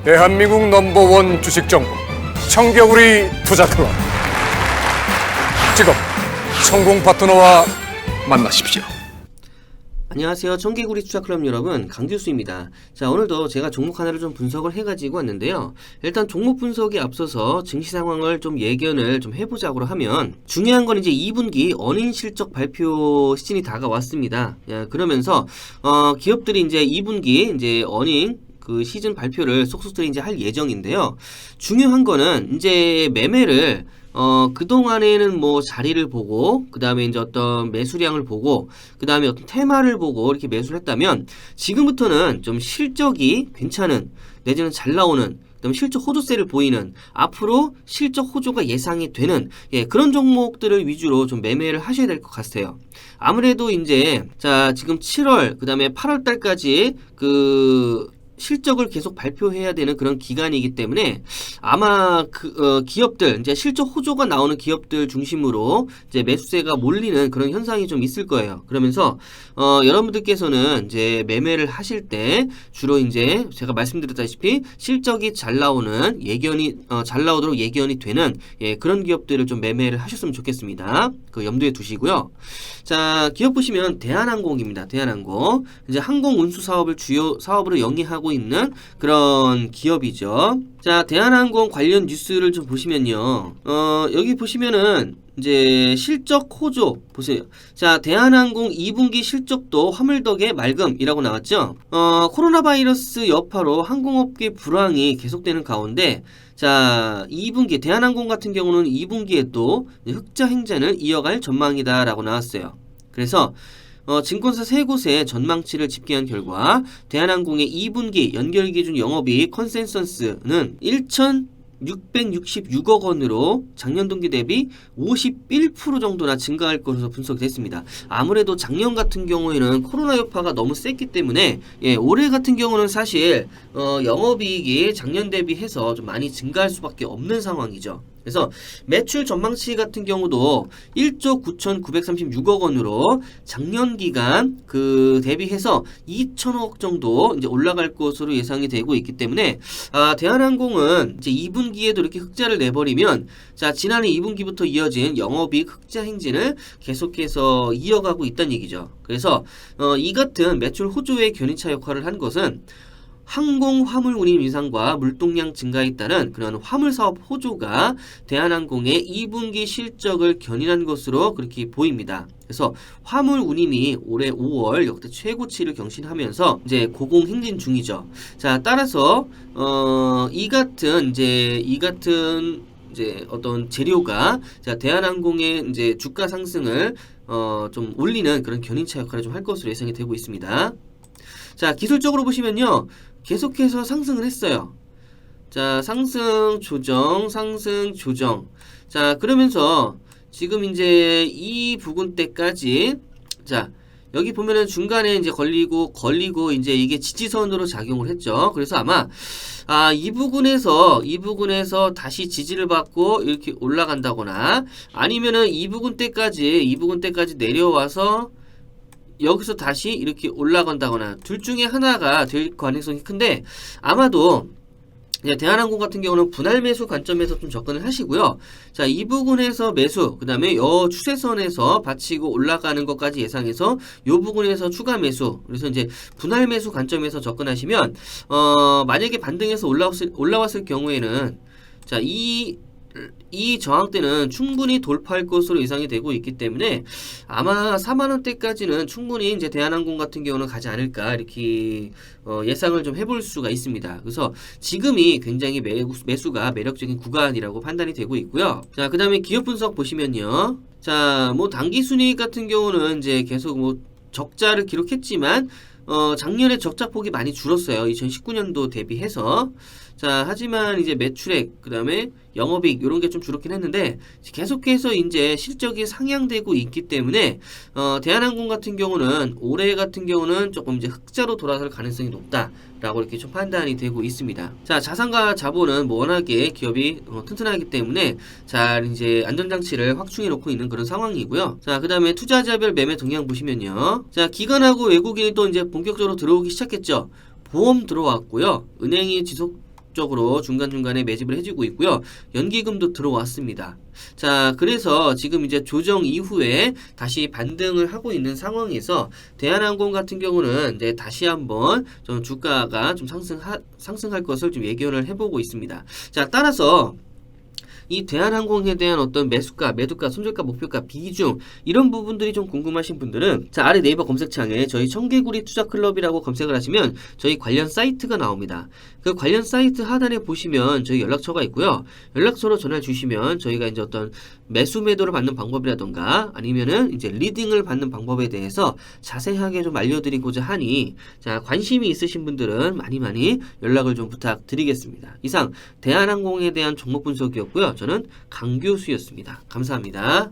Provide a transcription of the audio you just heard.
대한민국 넘버원 주식정보 청겨울이 투자클럽. 지금 성공 파트너와 만나십시오. 안녕하세요. 청개구리 투자클럽 여러분, 강교수입니다. 자, 오늘도 제가 종목 하나를 좀 분석을 해가지고 왔는데요. 일단 종목 분석에 앞서서 증시 상황을 좀 예견을 좀 해보자고 하면, 중요한 건 이제 2분기 어닝 실적 발표 시즌이 다가왔습니다. 그러면서 기업들이 이제 2분기 이제 어닝 그 시즌 발표를 속속들이 이제 할 예정인데요. 중요한 거는 이제 매매를 그동안에는 뭐 자리를 보고, 그 다음에 이제 어떤 매수량을 보고, 그 다음에 어떤 테마를 보고 이렇게 매수를 했다면, 지금부터는 좀 실적이 괜찮은, 내지는 잘 나오는, 그 다음에 실적 호조세를 보이는, 앞으로 실적 호조가 예상이 되는, 그런 종목들을 위주로 좀 매매를 하셔야 될 것 같아요. 아무래도 이제, 자, 지금 7월, 그 다음에 8월 달까지 실적을 계속 발표해야 되는 그런 기간이기 때문에 아마 기업들, 이제 실적 호조가 나오는 기업들 중심으로 이제 매수세가 몰리는 그런 현상이 좀 있을 거예요. 그러면서 여러분들께서는 이제 매매를 하실 때 주로 이제 제가 말씀드렸다시피 실적이 잘 나오는 잘 나오도록 예견이 되는 그런 기업들을 좀 매매를 하셨으면 좋겠습니다. 그 염두에 두시고요. 자, 기업 보시면 대한항공입니다. 대한항공. 이제 항공 운수 사업을 주요 사업으로 영위하고 있는 그런 기업이죠. 자, 대한항공 관련 뉴스를 좀 보시면요. 여기 보시면은 이제 실적 호조 보세요. 자, 대한항공 2분기 실적도 화물덕의 맑음이라고 나왔죠. 코로나 바이러스 여파로 항공업계 불황이 계속되는 가운데, 자, 2분기 대한항공 같은 경우는 2분기에 또 흑자 행진을 이어갈 전망이다라고 나왔어요. 그래서 증권사 3곳의 전망치를 집계한 결과 대한항공의 2분기 연결기준 영업이익 컨센서스는 1,666억 원으로 작년 동기 대비 51% 정도나 증가할 것으로 분석됐습니다. 아무래도 작년 같은 경우에는 코로나 여파가 너무 셌기 때문에 올해 같은 경우는 사실 영업이익이 작년 대비해서 좀 많이 증가할 수밖에 없는 상황이죠. 그래서 매출 전망치 같은 경우도 1조 9,936억 원으로 작년 기간 대비해서 2천억 정도 이제 올라갈 것으로 예상이 되고 있기 때문에 대한항공은 이제 2분기에도 이렇게 흑자를 내버리면, 자, 지난해 2분기부터 이어진 영업이익 흑자 행진을 계속해서 이어가고 있다는 얘기죠. 그래서 이 같은 매출 호조의 견인차 역할을 한 것은 항공 화물 운임 인상과 물동량 증가에 따른 그런 화물 사업 호조가 대한항공의 2분기 실적을 견인한 것으로 그렇게 보입니다. 그래서 화물 운임이 올해 5월 역대 최고치를 경신하면서 이제 고공행진 중이죠. 자, 따라서 이 같은 어떤 재료가, 자, 대한항공의 이제 주가 상승을 좀 올리는 그런 견인차 역할을 좀 할 것으로 예상이 되고 있습니다. 자, 기술적으로 보시면요, 계속해서 상승을 했어요. 자, 상승 조정. 자, 그러면서 지금 이제 이 부근대까지, 자, 여기 보면은 중간에 이제 걸리고 이제 이게 지지선으로 작용을 했죠. 그래서 아마 이 부근에서 다시 지지를 받고 이렇게 올라간다거나, 아니면은 이 부근대까지 내려와서 여기서 다시 이렇게 올라간다거나, 둘 중에 하나가 될 가능성이 큰데, 아마도 대한항공 같은 경우는 분할 매수 관점에서 좀 접근을 하시고요. 자, 이 부분에서 매수, 그 다음에 추세선에서 받치고 올라가는 것까지 예상해서 이 부분에서 추가 매수, 그래서 이제 분할 매수 관점에서 접근하시면 만약에 반등해서 올라왔을 경우에는, 자, 이 저항대는 충분히 돌파할 것으로 예상이 되고 있기 때문에 아마 4만원대까지는 충분히 이제 대한항공 같은 경우는 가지 않을까, 이렇게 예상을 좀 해볼 수가 있습니다. 그래서 지금이 굉장히 매수가 매력적인 구간이라고 판단이 되고 있고요. 자, 그 다음에 기업 분석 보시면요. 자, 뭐 당기순이익 같은 경우는 이제 계속 뭐 적자를 기록했지만 작년에 적자폭이 많이 줄었어요. 2019년도 대비해서. 자, 하지만 이제 매출액, 그 다음에 영업이익, 요런 게 좀 줄었긴 했는데, 계속해서 이제 실적이 상향되고 있기 때문에, 대한항공 같은 경우는, 올해 같은 경우는 조금 이제 흑자로 돌아설 가능성이 높다라고 이렇게 좀 판단이 되고 있습니다. 자, 자산과 자본은 뭐 워낙에 기업이 튼튼하기 때문에, 잘 이제 안전장치를 확충해 놓고 있는 그런 상황이고요. 자, 그 다음에 투자자별 매매 동향 보시면요. 자, 기관하고 외국인이 또 이제 본격적으로 들어오기 시작했죠. 보험 들어왔고요. 은행이 적극적으로 중간중간에 매집을 해주고 있고요. 연기금도 들어왔습니다. 자, 그래서 지금 이제 조정 이후에 다시 반등을 하고 있는 상황에서 대한항공 같은 경우는 이제 다시 한번 좀 주가가 좀 상승할 것을 좀 예견을 해보고 있습니다. 자, 따라서 이 대한항공에 대한 어떤 매수가, 매도가, 손절가, 목표가, 비중 이런 부분들이 좀 궁금하신 분들은 자, 아래 네이버 검색창에 저희 청개구리 투자클럽이라고 검색을 하시면 저희 관련 사이트가 나옵니다. 그 관련 사이트 하단에 보시면 저희 연락처가 있고요. 연락처로 전화 주시면 저희가 이제 어떤 매수 매도를 받는 방법이라던가 아니면은 이제 리딩을 받는 방법에 대해서 자세하게 좀 알려드리고자 하니 자, 관심이 있으신 분들은 많이 연락을 좀 부탁드리겠습니다. 이상 대한항공에 대한 종목 분석이었고요. 저는 강 교수였습니다. 감사합니다.